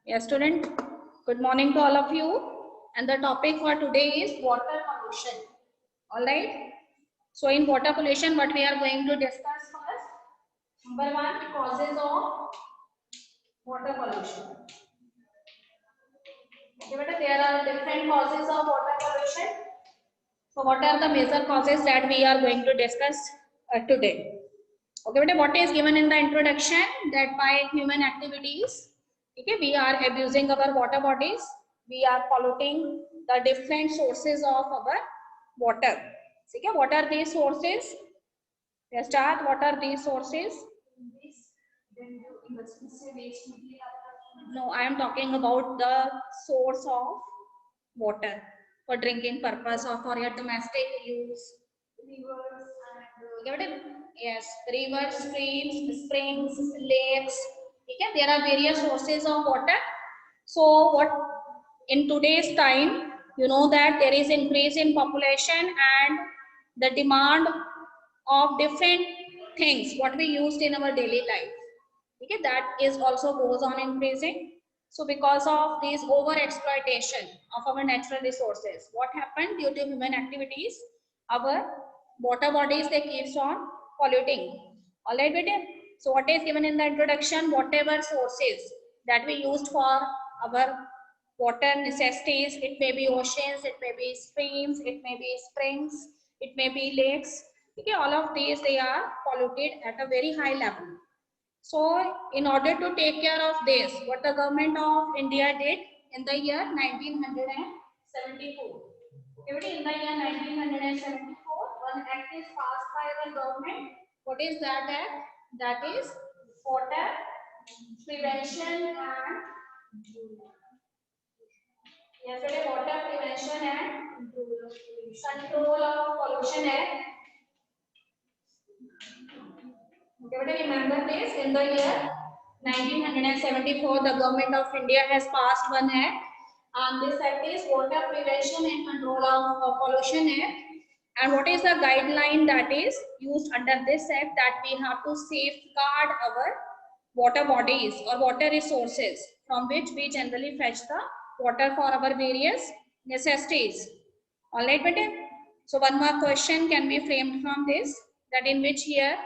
Yes, student. Good morning to all of you. And the topic for today is water pollution. All right. So, in water pollution, what we are going to discuss first. Number one, causes of water pollution. Okay, but there are different causes of water pollution. So, what are the major causes that we are going to discuss today? Okay, but what is given in the introduction that by human activities, okay, we are abusing our water bodies, we are polluting the different sources of our water. Okay, what are these sources? Let's start. What are these sources? No, I am talking about the source of water for drinking purpose or for your domestic use. Rivers and get it? Yes, rivers, streams, springs, lakes. Okay, there are various sources of water. So what in today's time, you know that there is increase in population and the demand of different things what we used in our daily life. Okay, that is also goes on increasing. So because of this over exploitation of our natural resources, what happened due to human activities, our water bodies they keeps on polluting. All right, beta. So what is given in the introduction? Whatever sources that we used for our water necessities, it may be oceans, it may be streams, it may be springs, it may be lakes. Okay, all of these they are polluted at a very high level. So, in order to take care of this, what the government of India did in the year 1974. Okay, in the year 1974, one act is passed by our government. What is that act? That is Water Prevention and yesterday Water Prevention and Control of Pollution Act. Okay, but remember this, in the year 1974, the government of India has passed one act, and this act is Water Prevention and Control of Pollution Act. And what is the guideline that is used under this act? That we have to safeguard our water bodies or water resources from which we generally fetch the water for our various necessities. All right, better. So one more question can be framed from this, that in which year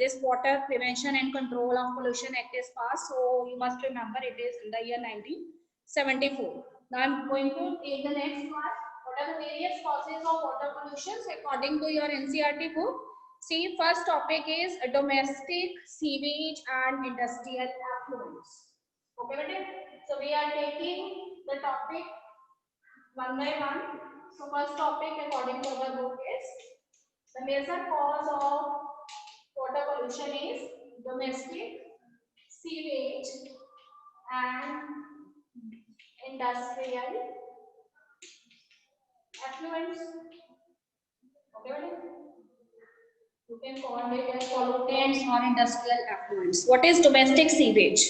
this Water Prevention and Control of Pollution Act is passed. So you must remember it is in the year 1974. Now I'm going to take the next part. What are the various causes of water pollution according to your NCERT book? See, first topic is domestic sewage and industrial effluents. Okay, better. So we are taking the topic one by one. So first topic according to our book is the major cause of water pollution is domestic sewage and industrial effluents. Okay, you can call it as pollutants or industrial effluents. What is domestic sewage?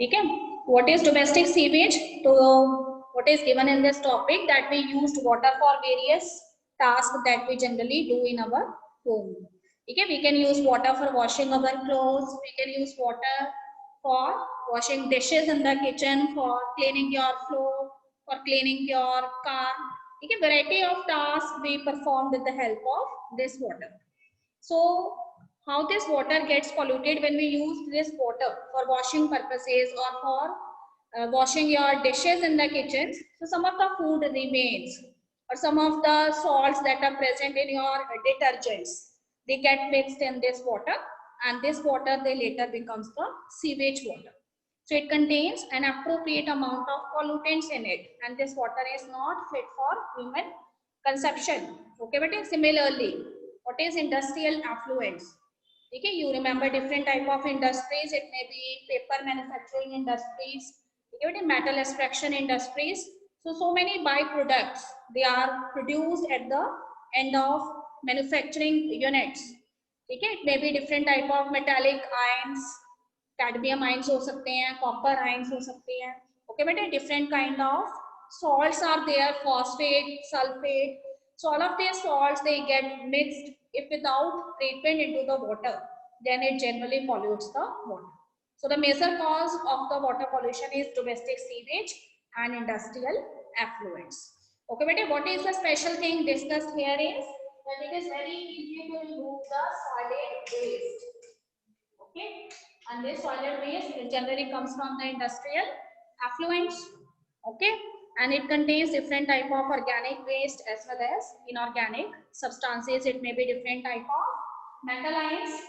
Okay, what is domestic sewage? So what is given in this topic that we used water for various tasks that we generally do in our home. Okay, we can use water for washing our clothes, we can use water for washing dishes in the kitchen, for cleaning your floor, for cleaning your car. Okay, variety of tasks we perform with the help of this water. So how this water gets polluted when we use this water for washing purposes or for washing your dishes in the kitchen. So some of the food remains or some of the salts that are present in your detergents, they get mixed in this water, and this water they later becomes the sewage water. So it contains an appropriate amount of pollutants in it, and this water is not fit for human consumption. Okay, but similarly, what is industrial affluents? Okay, you remember different type of industries. It may be paper manufacturing industries, okay, but metal extraction industries. So many byproducts they are produced at the end of manufacturing units. Okay, it may be different type of metallic ions, cadmium ions हो सकते हैं, copper ions हो सकते हैं. Okay, बेटे different kind of salts are there, phosphate, sulfate. So all of these salts they get mixed if without treatment into the water, then it generally pollutes the water. So the major cause of the water pollution is domestic sewage and industrial effluents. Okay, but what is the special thing discussed here is that it is very easy to remove the solid waste. Okay, and this solid waste generally comes from the industrial effluents. Okay, and it contains different type of organic waste as well as inorganic substances. It may be different type of metal ions.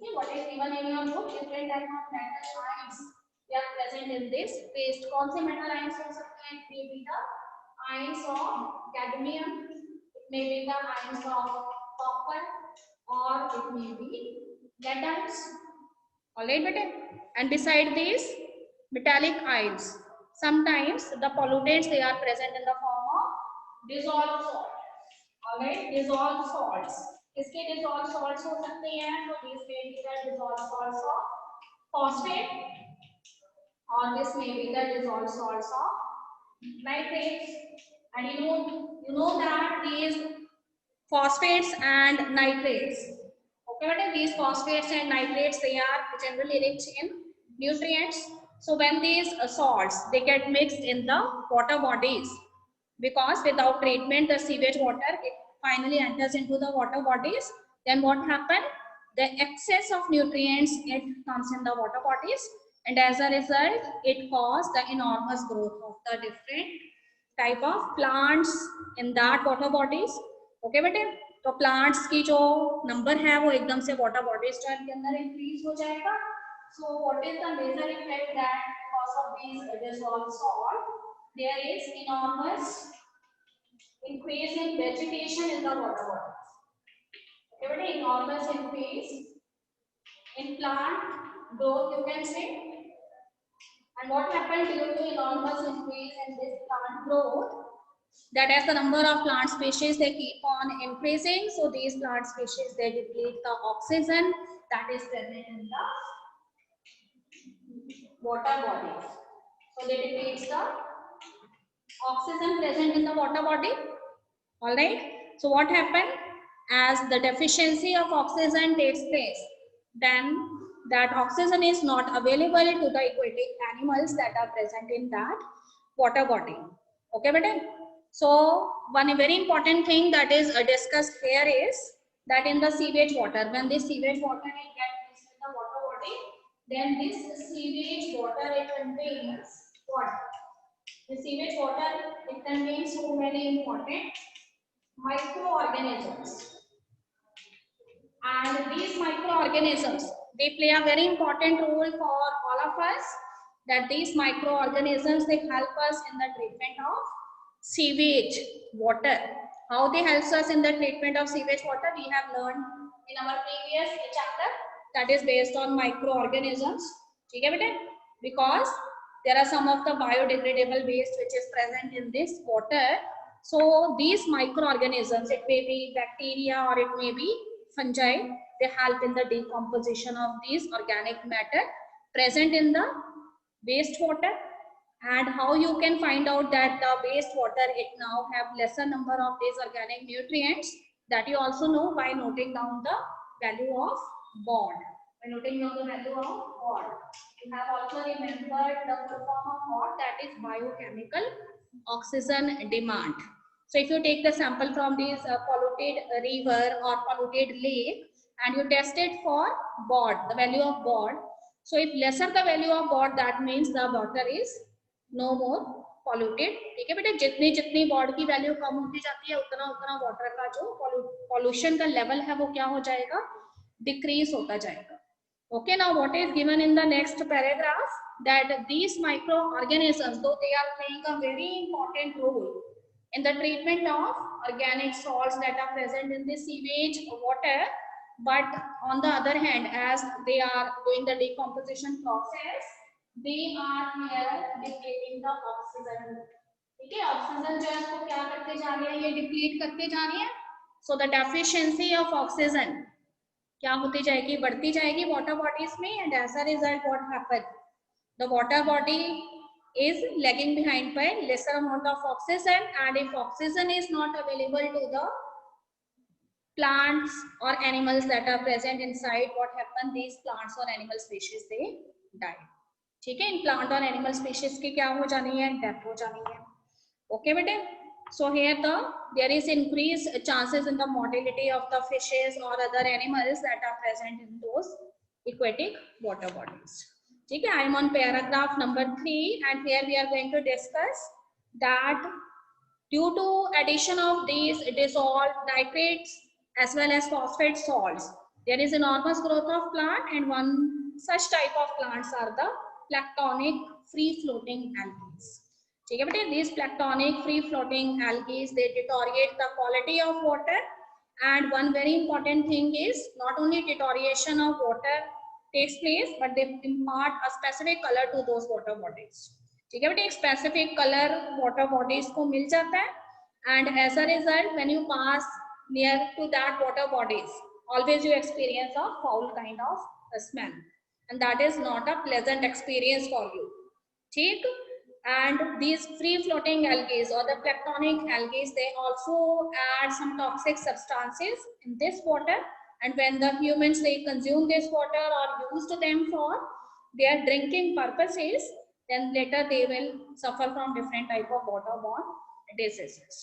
Okay, what is given in your book, different type of metal ions they are present in this waste. कौन से metal ions हो सकते हैं? It may be the ions of cadmium, it may be the ions of copper, or it may be lead ions. Alright, beta. And beside these metallic ions, sometimes the pollutants they are present in the form of dissolved salt. Alright, dissolved salts. इसके dissolved salts हो सकते हैं, तो these may be the dissolved salts of phosphate, or this may be the dissolved salts of nitrates. And you know that these phosphates and nitrates. Okay, but these phosphates and nitrates they are generally rich in nutrients. So when these salts they get mixed in the water bodies, because without treatment the sewage water it finally enters into the water bodies. Then what happen? The excess of nutrients it comes in the water bodies, and as a result it causes the enormous growth of the different type of plants in that water bodies. Okay बेटे, तो plants की जो number है वो एकदम से water bodies के अंदर increase हो जाएगा. So what is the major effect that because of these dissolved salt there is enormous increase in vegetation in the water bodies. Okay बेटे, enormous increase in plant growth you can say. And what happened due to enormous increase in this plant growth, that as the number of plant species they keep on increasing, so these plant species they deplete the oxygen that is present in the water bodies. So they deplete the oxygen present in the water body. All right. So what happened? As the deficiency of oxygen takes place, then that oxygen is not available to the aquatic animals that are present in that water body. Okay, beta. So one very important thing that is discussed here is that in the sewage water, when this sewage water it gets mixed with the water body, then this sewage water it contains what? The sewage water it contains so many important microorganisms, and these microorganisms they play a very important role for all of us. That these microorganisms they help us in the treatment of sewage water. How they help us in the treatment of sewage water we have learned in our previous chapter, that is based on microorganisms. Okay, beta? Because there are some of the biodegradable waste which is present in this water. So these microorganisms, it may be bacteria or it may be fungi, they help in the decomposition of these organic matter present in the wastewater. And how you can find out that the wastewater it now have lesser number of these organic nutrients, that you also know by noting down the value of BOD. By noting down the value of BOD, you have also remembered the full form of BOD, that is biochemical oxygen demand. So if you take the sample from this polluted river or polluted lake and you test it for BOD, the value of BOD. So if lesser the value of BOD, that means the water is no more polluted. ठीक है बेटे, जितनी जितनी BOD की value कम होती जाती है उतना उतना वाटर का जो pollution का लेवल है वो क्या हो जाएगा? डिक्रीज होता जाएगा. Okay, now what is given in the next paragraph, that these microorganisms though they are playing a very important role in the treatment of organic salts that are present in the sewage water, but on the other hand as they are doing the decomposition process, they are here depleting the oxygen. ठीक है, oxygen जो है इसको क्या करते जा रही है, ये डिप्लीट करते जा रही है. So the deficiency of oxygen क्या होती जाएगी, बढ़ती जाएगी वाटर बॉडीज में. And as a result what happen, the water body is lagging behind by lesser amount of oxygen, and if oxygen is not available to the plants or animals that are present inside, what happen, these plants or animal species they die, ठीक है। इन plant और animal species की क्या हो जानी है, death हो जानी है। ओके बेटे, so here there is increased chances in the mortality of the fishes or other animals that are present in those aquatic water bodies. ठीक है, I am on paragraph number 3 and here we are going to discuss that due to addition of these dissolved nitrates as well as phosphate salts, there is enormous growth of plant, and one such type of plants are the planktonic free floating algae. ठीक है बेटे, these planktonic free floating algae they deteriorate the quality of water, and one very important thing is not only deterioration of water takes place but they impart a specific color to those water bodies. ठीक है बेटे, एक specific colour water bodies को मिल जाता है, and as a result when you pass near to that water bodies always you experience a foul kind of smell, and that is not a pleasant experience for you. ठीक, and these free floating algae or the planktonic algae they also add some toxic substances in this water, and when the humans they consume this water or use them for their drinking purposes, then later they will suffer from different type of waterborne diseases.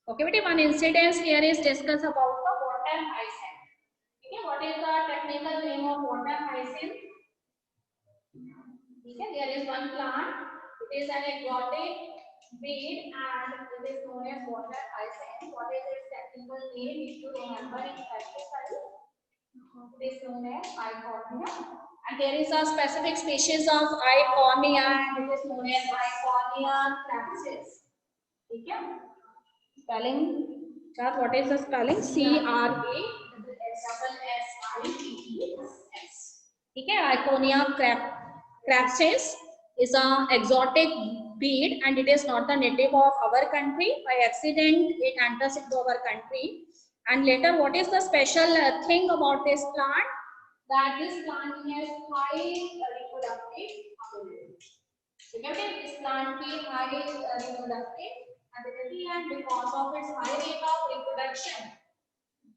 Okay, but one incident here is discuss about the water hyacinth. Okay, what is the technical name of water hyacinth? Okay, there is one plant. It is an exotic breed and it is known as water hyacinth. What is its technical name? If you remember in practical, it is known as Iconia. And there is a specific species of Iconia and it is known as Iconia crapsis. ठीक है, spelling chart, what is the spelling? CRASSIPES. ठीक है, Iconia crapsis is a exotic breed and it is not the native of our country. By accident it enters into our country, and later what is the special thing about this plant? That this plant has high reproductive ability. Okay, this plant has high reproductive ability, and because of its high rate of reproduction,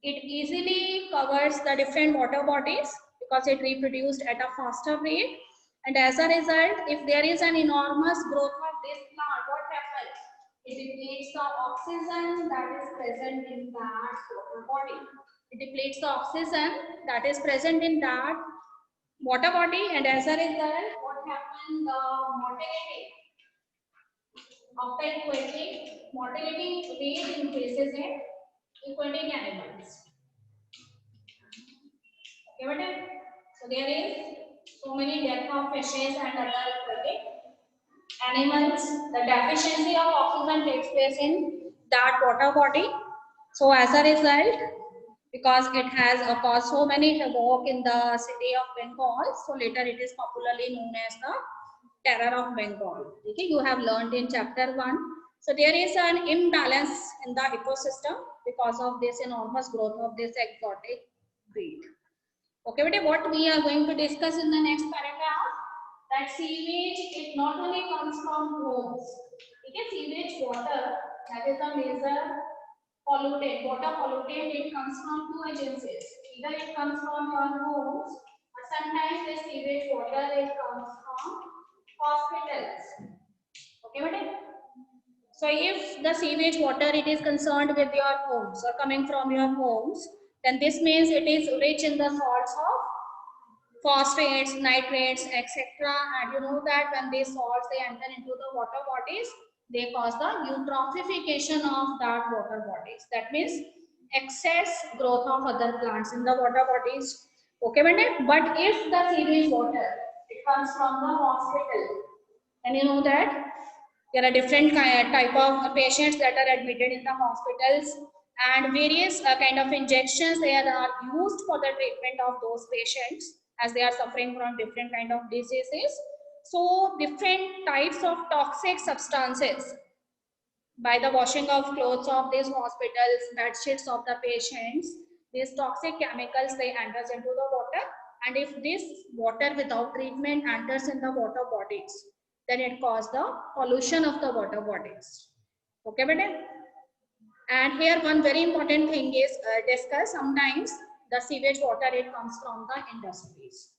it easily covers the different water bodies because it reproduced at a faster rate. And as a result, if there is an enormous growth of this plant, what happens? It depletes the oxygen that is present in that water body. It depletes the oxygen that is present in that water body, and as a result, what happens? The mortality of the aquatic mortality rate increases in aquatic animals. Okay, so there is so many death of fishes and other aquatic animals. The deficiency of oxygen takes place in that water body. So as a result, because it has caused so many havoc in the city of Bengal, so later it is popularly known as the Terror of Bengal. Okay, you have learned in chapter 1. So there is an imbalance in the ecosystem because of this enormous growth of this exotic breed. Okay, but what we are going to discuss in the next paragraph, that sewage, it not only comes from homes. Okay, sewage water, that is a major pollutant, water pollutant, it comes from two agencies. Either it comes from your homes, or sometimes the sewage water it comes from hospitals. Okay, but so if the sewage water it is concerned with your homes or coming from your homes, then this means it is rich in the salts of phosphates, nitrates, etc. And you know that when these salts they enter into the water bodies, they cause the eutrophication of that water bodies. That means excess growth of other plants in the water bodies. Okay, but if the sewage water it comes from the hospital, and you know that there are different type of patients that are admitted in the hospitals, and various kind of injections they are used for the treatment of those patients as they are suffering from different kind of diseases. So different types of toxic substances by the washing of clothes of these hospitals, bed sheets of the patients, these toxic chemicals they enters into the water, and if this water without treatment enters in the water bodies, then it causes the pollution of the water bodies. Okay, madam? And here one very important thing is discussed. Sometimes the sewage water it comes from the industries.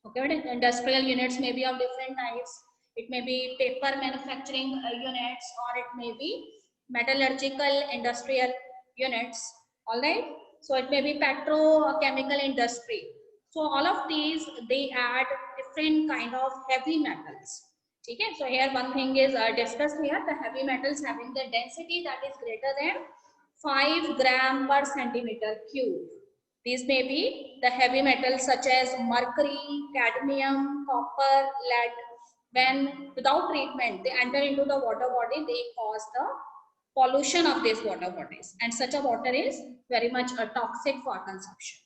Okay, industrial units may be of different types. It may be paper manufacturing units, or it may be metallurgical industrial units. All right. So it may be petrochemical industry. So all of these, they add different kind of heavy metals. Okay. So here one thing is discussed here: the heavy metals having the density that is greater than 5 gram per centimeter cube. These may be the heavy metals such as mercury, cadmium, copper, lead. When without treatment they enter into the water body, they cause the pollution of these water bodies, and such a water is very much toxic for consumption.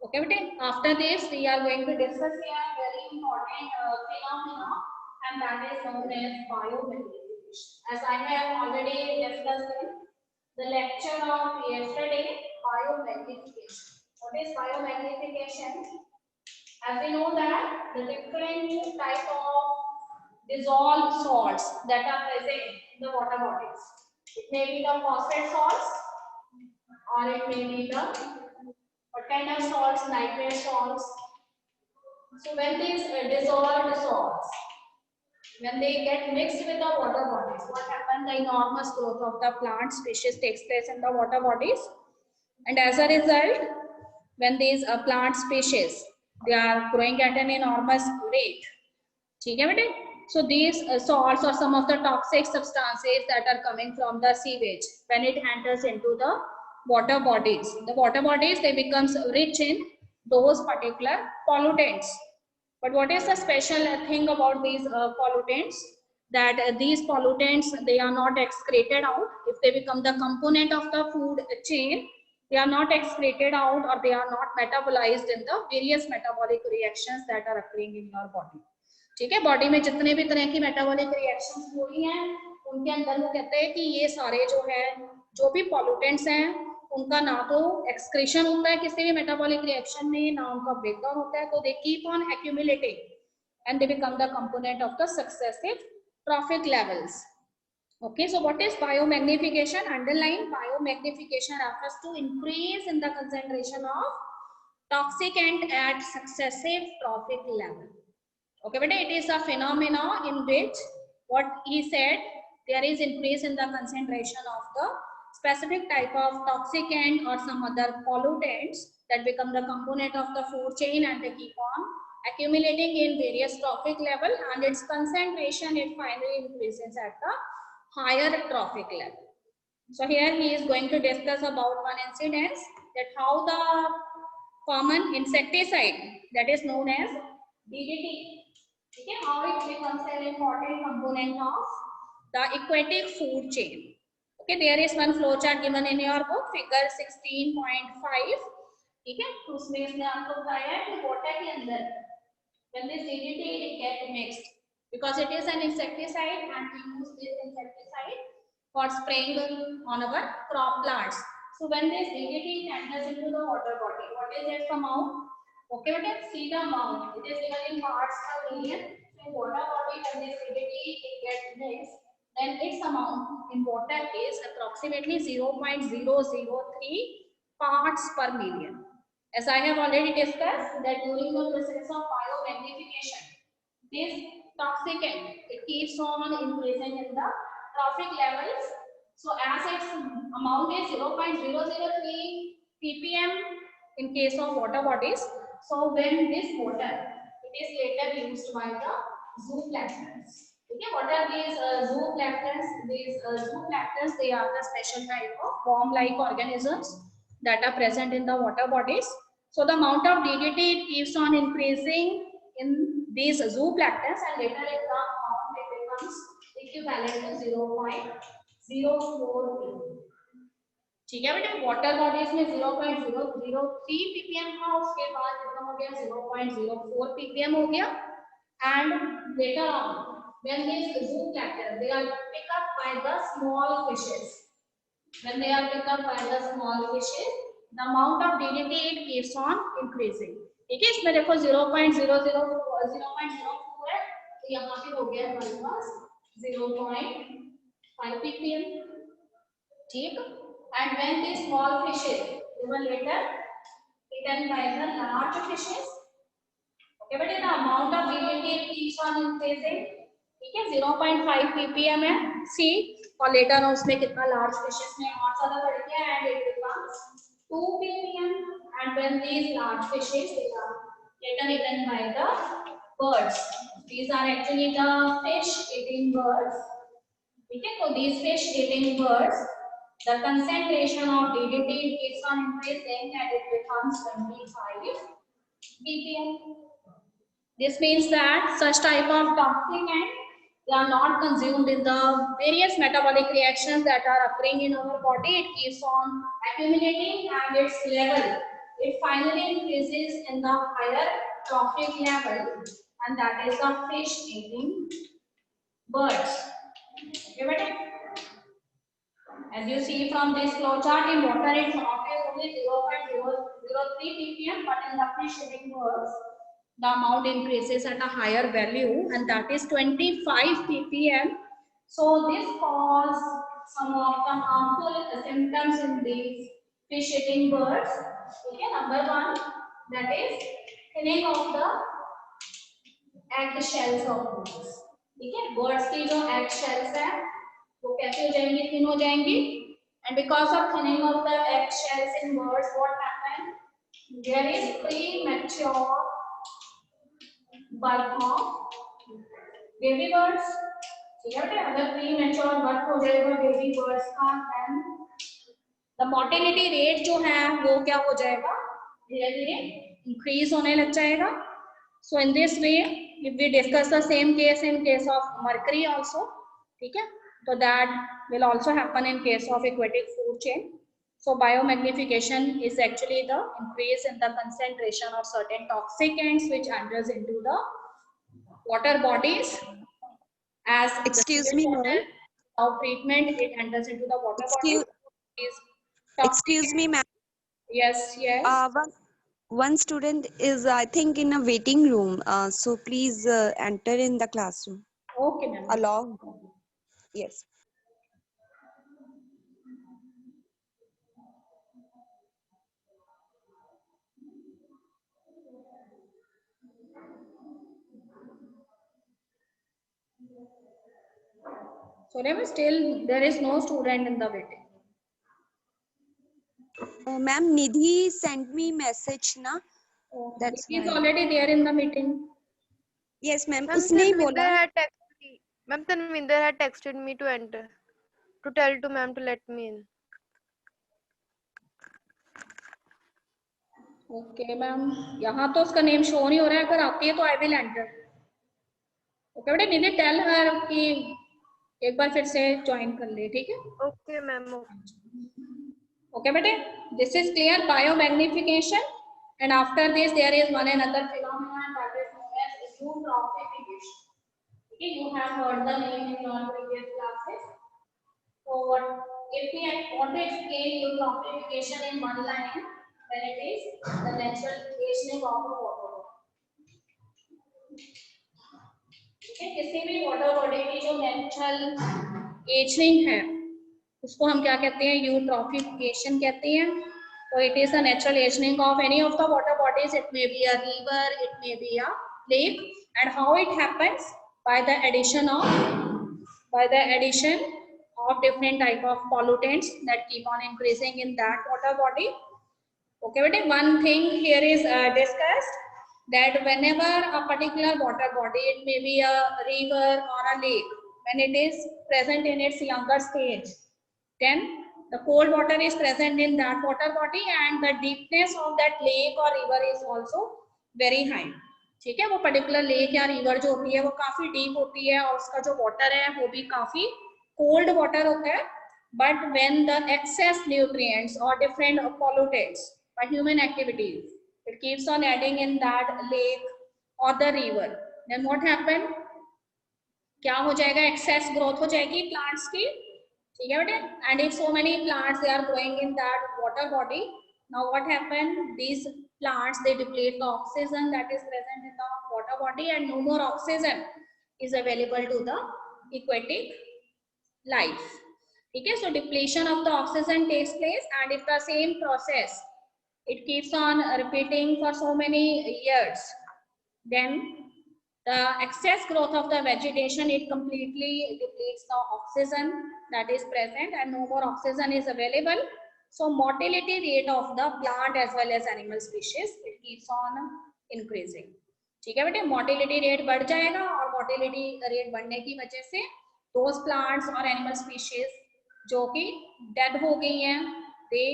Okay, okay. After this, we are going to discuss here very important phenomena, and that is known as biomagnification. As I have already discussed in the lecture of yesterday, biomagnification. What is biomagnification? As we know that the different type of dissolved salts that are present in the water bodies. It may be the phosphate salts, or it may be the what kind of salts, nitrate salts. So when these dissolved salts, when they get mixed with the water bodies, what happens? The enormous growth of the plant species takes place in the water bodies, and as a result, when these plant species, they are growing at an enormous rate. ठीक है बेटे? So these salts or some of the toxic substances that are coming from the sewage, when it enters into the water bodies, they becomes rich in those particular pollutants. But what is the special thing about these pollutants? That these pollutants, they are not excreted out. If they become the component of the food chain, they are not excreted out, or they are not metabolized in the various metabolic reactions that are occurring in your body. ठीक है, body में जितने भी तरह की metabolic reactions हो रही हैं, उनके अंदर वो कहते हैं कि ये सारे जो है, जो भी पॉल्यूटेंट्स हैं, उनका ना तो एक्सक्रीशन होता है किसी भी मेटाबॉलिक रिएक्शन में, ना उनका ब्रेकडाउन होता है, तो they keep on accumulating and they become the component of the successive trophic levels. Okay, so what is biomagnification? Underline, biomagnification refers to increase in the concentration of toxicant at successive trophic level. Okay, but it is a phenomena in which what he said, there is increase in the concentration of the specific type of toxicant or some other pollutants that become the component of the food chain, and they keep on accumulating in various trophic level, and its concentration, it finally increases at the higher trophic level. So here he is going to discuss about one incident, that how the common insecticide that is known as DDT, okay, how it becomes an important component of the aquatic food chain. Okay, there is one flow chart given in your book, figure 16.5. ठीक है, तो उसमें इसने आपको बताया है कि water के अंदर when this DDT get mixed, because it is an insecticide and we use this insecticide for spraying on our crop plants. So when this DDT enters into the water body, what is its amount? Okay, we can see the amount. It is given in parts per million. So water body, when this DDT gets mixed, then its amount in water is approximately 0.003 parts per million. As I have already discussed, that during the process of biomagnification, this toxicant, it keeps on increasing in the trophic levels. So as its amount is 0.003 ppm in case of water bodies. So when this water, it is later used by the zooplanktons. Okay, what are these zooplanktons? These zooplanktons, they are the special type of worm-like organisms that are present in the water bodies. So the amount of DDT, it keeps on increasing in these zooplanktons, and later in the amount it becomes equivalent to 0.042. ठीक है बेटे, water bodies में 0.003 ppm था, उसके बाद कितना हो गया, 0.04 ppm हो गया, and later on when these zooplankton, they are picked up by the small fishes, when they are picked up by the small fishes, the amount of DDT, it keeps on increasing. ठीक है, इसमें देखो 0.004 है, तो यहाँ पे हो गया हमारे पास 0.5 ppm. ठीक, and when these small fishes, they were later eaten by the large fishes. Okay, Okay, but the amount of DDT keeps on increasing. ठीक है, 0.5 ppm है C और later on उसमें कितना large fishes में और ज़्यादा बढ़ गया and it becomes 2 ppm and when these large fishes they are later eaten by the birds. These are actually the fish eating birds. ठीक है, तो these fish eating birds the concentration of DDT keeps on increasing and it becomes 25 ppm. This means that such type of toxic and they are not consumed in the various metabolic reactions that are occurring in our body. It keeps on accumulating and its level, it finally increases in the higher trophic level and that is the fish eating birds. Okay, as you see from this flow chart, in water its amount is only 0.003 ppm, but in the fish eating birds, the amount increases at a higher value, and that is 25 ppm. So this causes some of the harmful symptoms in these fish eating birds. Okay, number one, that is thinning of the egg shells of birds. ठीक है, birds की जो egg shells है वो कैसे हो जाएंगी, thin हो जाएंगी and because of thinning of the egg shells in birds what happen, there is premature birth of baby birds. ठीक है, अगर premature birth हो जाएगा baby birds का then the mortality rate जो है वो क्या हो जाएगा, धीरे धीरे increase होने लग जाएगा. So in this way if we discuss the same case in case of mercury also, ठीक है, so that will also happen in case of aquatic food chain. So biomagnification is actually the increase in the concentration of certain toxicants which enters into the water bodies as excuse me ma'am, now treatment it enters into the water body. Excuse me ma'am, Yes, yes. one student is I think in a waiting room, so please enter in the classroom. Okay, ma'am. Allow. Yes. So still there is no student in the waiting. Ma'am, Nidhi sent me message na. Oh, That's he is why. already there in the meeting. Yes ma'am. Ma'am, उसने ही बोला. Tanvinder had texted me to enter, to tell to ma'am to let me in. Okay ma'am, यहाँ तो उसका name show नहीं हो रहा है, अगर आती है तो आई विल एंटर. ओके बेटा, निधि टेल हर कि एक बार फिर से ज्वाइन कर ले, ठीक है? Okay ma'am. ओके बेटे, this is clear. Biomagnification and after this there is one another phenomenon that is known as eutrophication. Okay, you have heard the name in your previous classes. So what if we want to explain eutrophication in one line, then it is the natural aging of a water body. ठीक है, किसी भी water body की जो natural ageing है उसको हम क्या कहते हैं, यूट्रॉफिकेशन कहते हैं. So it is a natural aging of any of the water bodies. It may be a river, it may be a lake, and how it happens by the addition of different type of pollutants that keep on increasing in that water body. Okay, but one thing here is discussed that whenever a particular water body, it may be a river or a lake, when it is present in its younger stage, then the cold water is present in that water body and the deepness of that lake or river is also very high. ठीक है, वो particular lake या river जो होती है वो काफी deep होती है और उसका जो वाटर है वो भी काफी कोल्ड वाटर होता है. But when the excess nutrients or different pollutants by human activities, it keeps on adding in that lake or the river, then what happen? क्या हो जाएगा? Excess growth हो जाएगी plants की. ठीक है बेटे, and if so many plants they are growing in that water body, now what happen? These plants they deplete the oxygen that is present in the water body and no more oxygen is available to the aquatic life. ठीक है, so depletion of the oxygen takes place and if the same process it keeps on repeating for so many years, then the excess growth of the vegetation, it completely depletes the oxygen that is present and no more oxygen is available. So mortality rate of the plant as well as animal species, it keeps on increasing. ठीक है बेटे, mortality rate बढ़ जाएगा और mortality rate बढ़ने की वजह से those plants और animal species जो कि dead हो गई हैं, they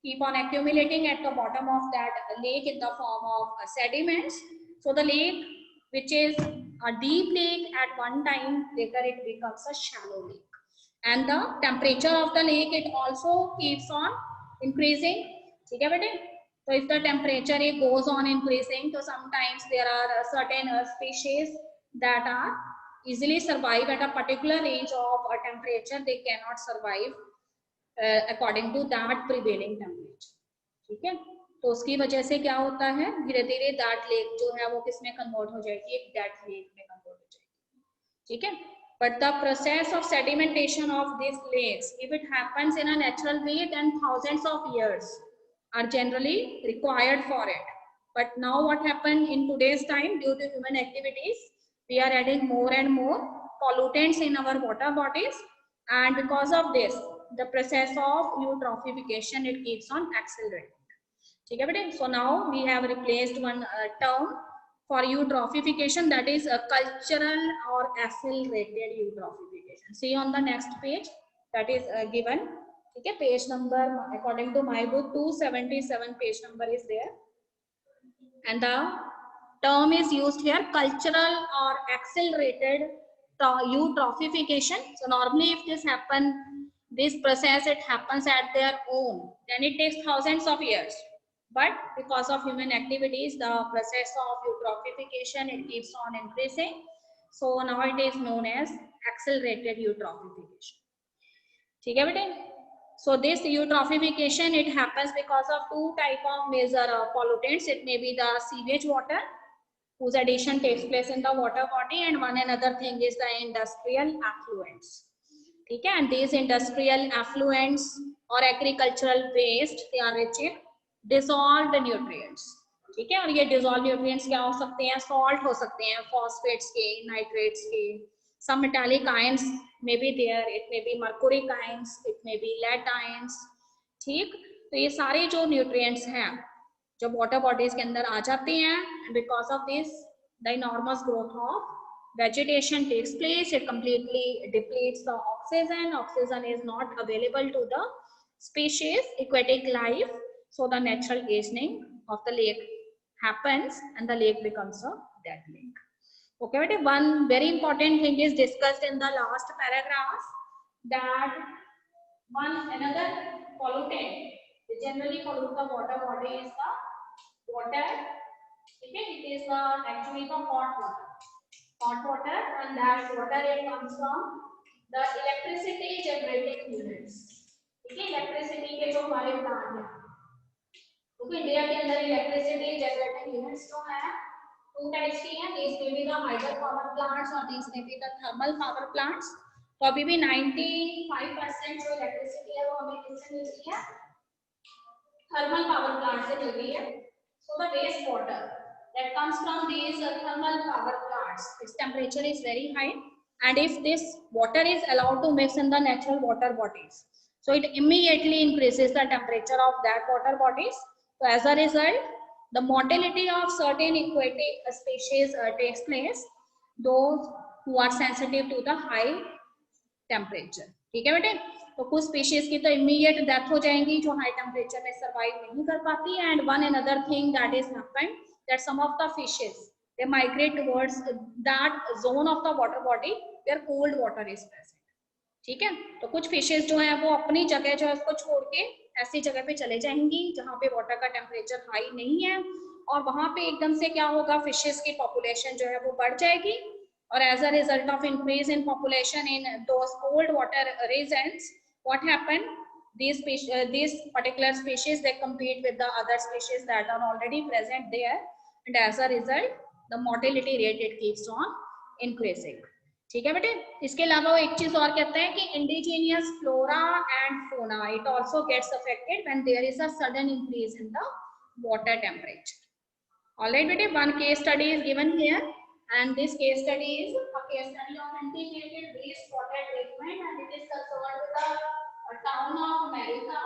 keep on accumulating at the bottom of that lake in the form of sediments. So the lake, which is a deep lake at one time, later it becomes a shallow lake, and the temperature of the lake, it also keeps on increasing. ठीक है बेटे, so if the temperature it goes on increasing, so sometimes there are certain species that are easily survive at a particular range of a temperature, they cannot survive according to that prevailing temperature. ठीक है, तो उसकी वजह से क्या होता है, धीरे धीरे दैट लेक जो है वो किस में कन्वर्ट हो जाएगी, एक डेड लेक में कन्वर्ट हो जाएगी. ठीक है, but the process of sedimentation of these lakes, if it happens in a natural way, then thousands of years are generally required for it. But now what happened in today's time, due to human activities, we are adding more and more pollutants in our water bodies, and because of this the process of eutrophication, it keeps on accelerating. ठीक है बेटे, so now we have replaced one term for eutrophication, that is a cultural or accelerated eutrophication. See on the next page, that is given. ठीक है, page number according to my book 277 page number is there, and the term is used here, cultural or accelerated eutrophication. So normally if this happen, this process it happens at their own, then it takes thousands of years. But because of human activities, the process of eutrophication, it keeps on increasing. So now it is known as accelerated eutrophication. ठीक है बेटे, so this eutrophication, it happens because of two type of major pollutants. It may be the sewage water, whose addition takes place in the water body, and one another thing is the industrial effluents. ठीक है, and these industrial effluents or agricultural waste, they are rich in dissolved nutrients. ठीक है, और ये dissolved nutrients क्या हो सकते हैं, salt हो सकते हैं, phosphates के, nitrates के, some metallic ions may be there, it may be mercuric ions, it may be lead ions. ठीक, तो ये सारे जो nutrients हैं जो water bodies के अंदर आ जाते हैं, because of this the enormous growth of vegetation takes place, it completely depletes the oxygen. Oxygen is not available to the species, aquatic life, so the natural aging of the lake happens and the lake becomes a dead lake. Okay, but one very important thing is discussed in the last paragraph, that one another pollutant which generally pollute the water body is the water. Okay, it is the actually the hot water, and that water it comes from the electricity generating units. ठीक है, electricity के जो हमारे plant हैं, क्योंकि India के अंदर electricity generating units जो है टू टाइप्स की हैं, these may be the hydro power plants और these may be the thermal power plants. तो अभी भी 95% जो इलेक्ट्रिसिटी है वो हमें किससे मिल रही है, थर्मल पावर प्लांट से मिल रही है. So the waste water that comes from these thermal power plants, its temperature is very high, and if this water is allowed to mix in the natural water bodies, so it immediately increases the temperature of that water bodies. So as a result, the mortality of certain aquatic species takes place, those who are sensitive to the high temperature. ठीक है बेटे, तो कुछ species की तो immediate death हो जाएंगी जो हाई टेम्परेचर में सर्वाइव नहीं कर पाती है, and one another thing that is happened that some of the fishes they migrate towards that zone of the water body where cold water is present. ठीक है, तो कुछ फिशेस जो है वो अपनी जगह जो है उसको छोड़ के ऐसी जगह पे चले जाएंगी जहाँ पे वाटर का टेम्परेचर हाई नहीं है, और वहां पे एकदम से क्या होगा, फिशेस की पॉपुलेशन जो है वो बढ़ जाएगी, और as a result of increase in population in those cold water regions, what happen, these particular species they compete with the other species that are already present there, and as a result the mortality rate it keeps on increasing. ठीक है बेटे, इसके अलावा वो एक चीज और कहते हैं कि indigenous flora and fauna it also gets affected when there is a sudden increase in the water temperature. All right, beta, one case study is given here, and this case study is a case study of integrated wastewater treatment, and it is concerned with the town of America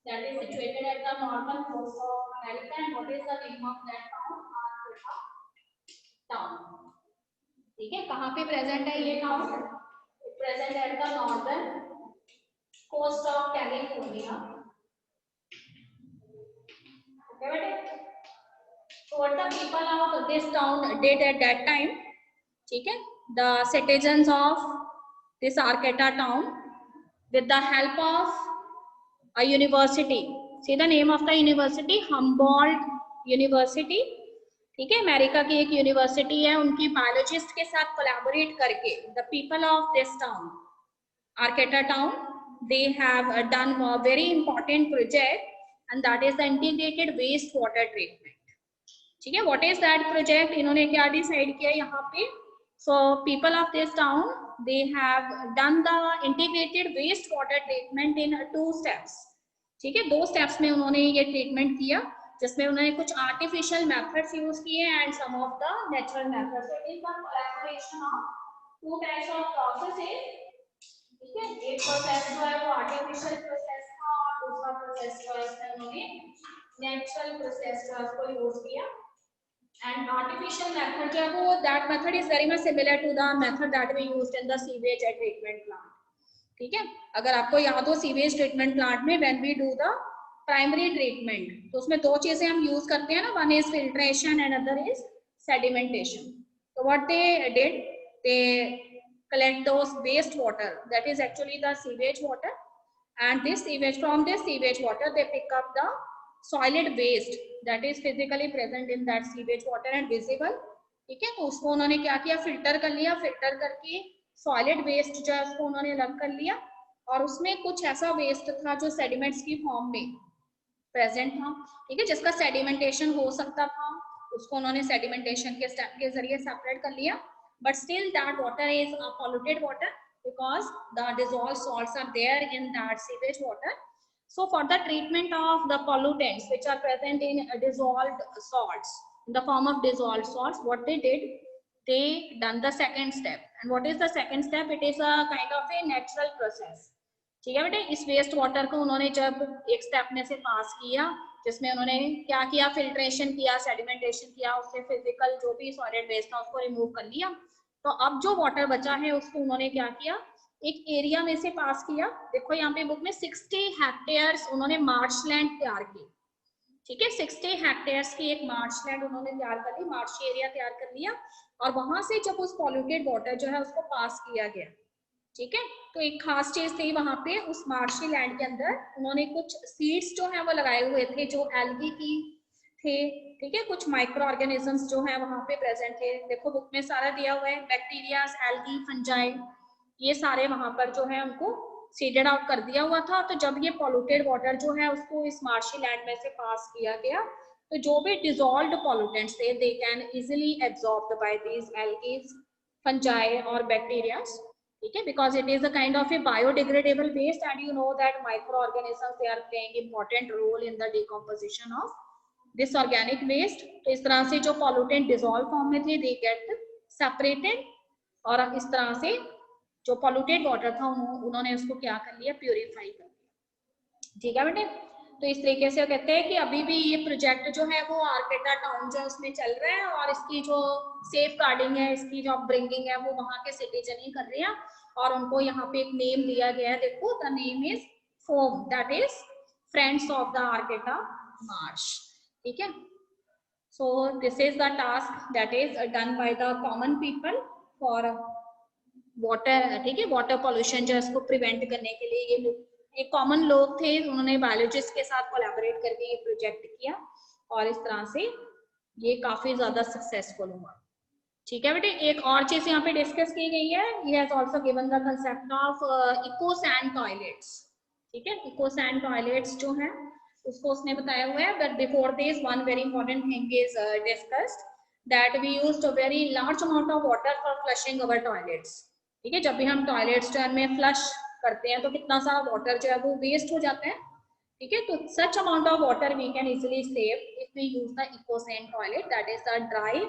that is situated at the northern coast of America. And what is the name of that town? Arcata town. ठीक है, कहाँ पे present है ये town? Present at the northern coast of California. Okay, बेटे. So what the people of this town did at that time? ठीक है, the citizens of this Arcata town, with the help of a university. See the name of the university, Humboldt University. ठीक है, America की एक university है, उनकी biologist के साथ कोलैबोरेट करके the people of this town, Arcata town, they have done a very important project and that is the integrated waste water treatment. ठीक है, व्हाट इज दैट प्रोजेक्ट? इन्होंने क्या डिसाइड किया यहाँ पे? So people of this town, they have done the integrated waste water treatment in 2 स्टेप्स. ठीक है, 2 स्टेप्स में उन्होंने ये ट्रीटमेंट किया, जिसमें उन्होंने कुछ आर्टिफिशियल मेथड्स यूज किए and some of the natural methods. It is the collaboration of 2 types of processes. ठीक है, एक प्रोसेस जो है वो आर्टिफिशियल प्रोसेस था और दूसरा प्रोसेस जो है इसमें उन्होंने नेचुरल प्रोसेस को यूज किया. एंड आर्टिफिशियल मेथड जो है वो, that method is very much similar to the method that we used in the sewage treatment plant. ठीक है, अगर आपको याद हो सीवेज ट्रीटमेंट प्लांट में when we do the primary treatment, तो उसमें 2 चीजें हम यूज करते हैं ना, one is filtration and other is sedimentation. तो what they did, they collect those waste water, that is actually the sewage water, and this sewage, from this sewage water they pick up the solid waste that is physically present in that sewage water and visible. ठीक है, तो उसको उन्होंने क्या किया, filter कर लिया, filter करके सॉलिड वेस्ट जो है उसको उन्होंने अलग कर लिया, और उसमें कुछ ऐसा वेस्ट था जो सेडिमेंट्स की फॉर्म में प्रेजेंट था. ठीक है, जिसका सेडिमेंटेशन हो सकता था, उसको उन्होंने सेडिमेंटेशन के स्टेप के जरिए सेपरेट कर लिया. But still that water is a polluted water because the dissolved salts are there in that sewage water. So for the treatment of the pollutants which are present in dissolved salts, in the form of dissolved salts, what they did, they done the second step. And what is the second step? It is a kind of a natural process. ठीक है बेटे, इस waste water को उन्होंने जब एक step में से पास किया, जिसमें उन्होंने क्या किया, फिल्ट्रेशन किया, सेडिमेंटेशन किया, उससे फिजिकल जो भी सॉलिड वेस्ट था उसको रिमूव कर लिया. तो अब जो वाटर बचा है उसको उन्होंने क्या किया, एक एरिया में से पास किया. देखो यहाँ पे बुक में 60 हेक्टेयर्स उन्होंने मार्शलैंड तैयार की. ठीक है, 60 हेक्टेयर्स की एक मार्शलैंड उन्होंने तैयार कर ली, मार्शी एरिया तैयार कर लिया, और वहां से जब उस पॉल्यूटेड वाटर जो है उसको पास किया गया. ठीक है, तो एक खास चीज थी वहां पे, उस मार्शी लैंड के अंदर उन्होंने कुछ सीड्स जो है वो लगाए हुए थे जो एल्गी की थे. ठीक है, कुछ माइक्रो ऑर्गेनिजम्स जो है वहां पे प्रेजेंट थे. देखो बुक में सारा दिया हुआ है, बैक्टीरियाज, एल्गी, फंजाई, ये सारे वहां पर जो है उनको सीडेड आउट कर दिया हुआ था. तो जब ये पॉल्यूटेड वाटर जो है उसको इस मार्शी लैंड में से पास किया गया, तो जो भी डिसॉल्व्ड पॉल्यूटेंट्स थे, they can easily absorbed bye these algae, fungi और बैक्टीरियाज. ठीक है, because it is a kind of a biodegradable waste, and you know that microorganisms, they are playing important role in the decomposition of this organic waste. तो इस तरह से जो pollutant dissolve form में थे, they get separated, और इस तरह से जो polluted water था उन्होंने उसको क्या कर लिया, प्यूरिफाई कर लिया. ठीक है बेटे, तो इस तरीके से कहते हैं कि अभी भी ये प्रोजेक्ट जो है वो आर्केटा टाउन जो उसमें चल रहा है, और इसकी जो सेफ गार्डिंग है, इसकी जो ब्रिंगिंग है वो वहाँ के सिटीजन ही कर रहे हैं, और उनको यहाँ पे एक नेम दिया गया है. देखो, the name is FOAM, that is friends of the Arcata marsh. ठीक है, so this is the task that is done by the common people for water. ठीक है, वाटर पॉल्यूशन जो है उसको प्रिवेंट करने के लिए ये एक कॉमन लोग थे, उन्होंने बायोलॉजिस्ट के साथ कोलैबोरेट करके ये प्रोजेक्ट किया, और इस तरह से ये काफी ज्यादा सक्सेसफुल हुआ. ठीक है बेटे, एक और चीज यहाँ पे डिस्कस की गई है, he has also given the concept of eco sand toilets. ठीक है, इको सैंड टॉयलेट्स जो है उसको उसने बताया हुआ है. But before this one very important thing is discussed, that we used a very large amount of water for flushing our toilets. ठीक है, जब भी हम टॉयलेट्स जो है में फ्लश करते हैं तो कितना सा वाटर जो है वो वेस्ट हो जाता है. ठीक है, तो such amount of water we can easily save if we use the ecosan toilet, that is the dry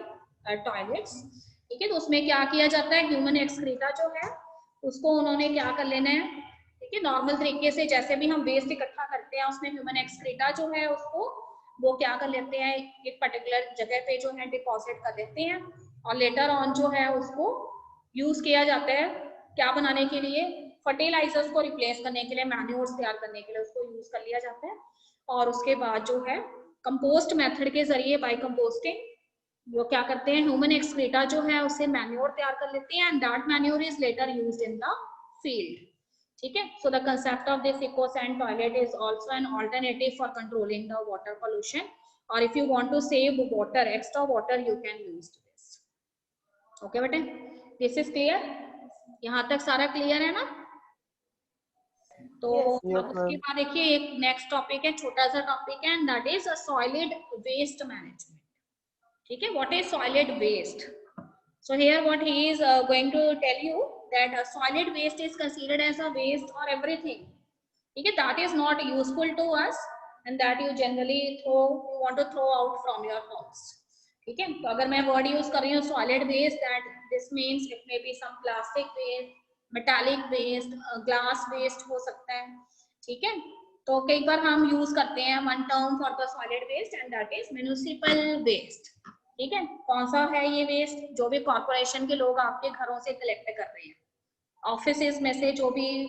toilets. ठीक है, तो उसमें क्या किया जाता है, ह्यूमन एक्सक्रीटा जो है उसको उन्होंने क्या कर लेना है, ठीक है, नॉर्मल तरीके से जैसे भी हम वेस्ट इकट्ठा करते हैं उसमें ह्यूमन एक्सक्रीटा जो है उसको वो क्या कर लेते हैं, एक पर्टिकुलर जगह पे जो है डिपॉजिट कर देते हैं, और लेटर ऑन जो है उसको यूज किया जाता है क्या बनाने के लिए, फर्टिलाइजर्स को रिप्लेस करने के लिए, मैन्योर्स तैयार करने के लिए उसको यूज कर लिया जाता है। और उसके बाद जो है कंपोस्ट मेथड के जरिए बाय कंपोस्टिंग वो क्या करते हैं, ह्यूमन एक्सक्रीटा जो है उससे मैन्योर तैयार कर लेते हैं, and that manure is later used in the field. ठीक है, so the concept of this ecosan toilet is also an alternative for controlling the water pollution, और if you want to save water, extra water, you can use this. Okay बेटे, this is clear, यहाँ तक सारा clear है ना? तो अब उसके बाद देखिए एक नेक्स्ट टॉपिक है, छोटा सा टॉपिक है, and that is solid waste management. ठीक है, what is solid waste? So here what he is going to tell you that solid waste is considered as a waste or everything, ठीक है, that is not useful to us and that you generally want to throw out from your house। ठीक है, तो अगर मैं word use कर रही हूँ solid waste, that this means it may be some plastic waste, metallic waste, glass waste हो सकता है। ठीक है, तो कई बार हम यूज करते हैं one term for the solid waste and that is municipal waste. ठीक है, कौन सा है ये वेस्ट, जो भी कॉर्पोरेशन के लोग आपके घरों से कलेक्ट कर रहे हैं, ऑफिसेज में से जो भी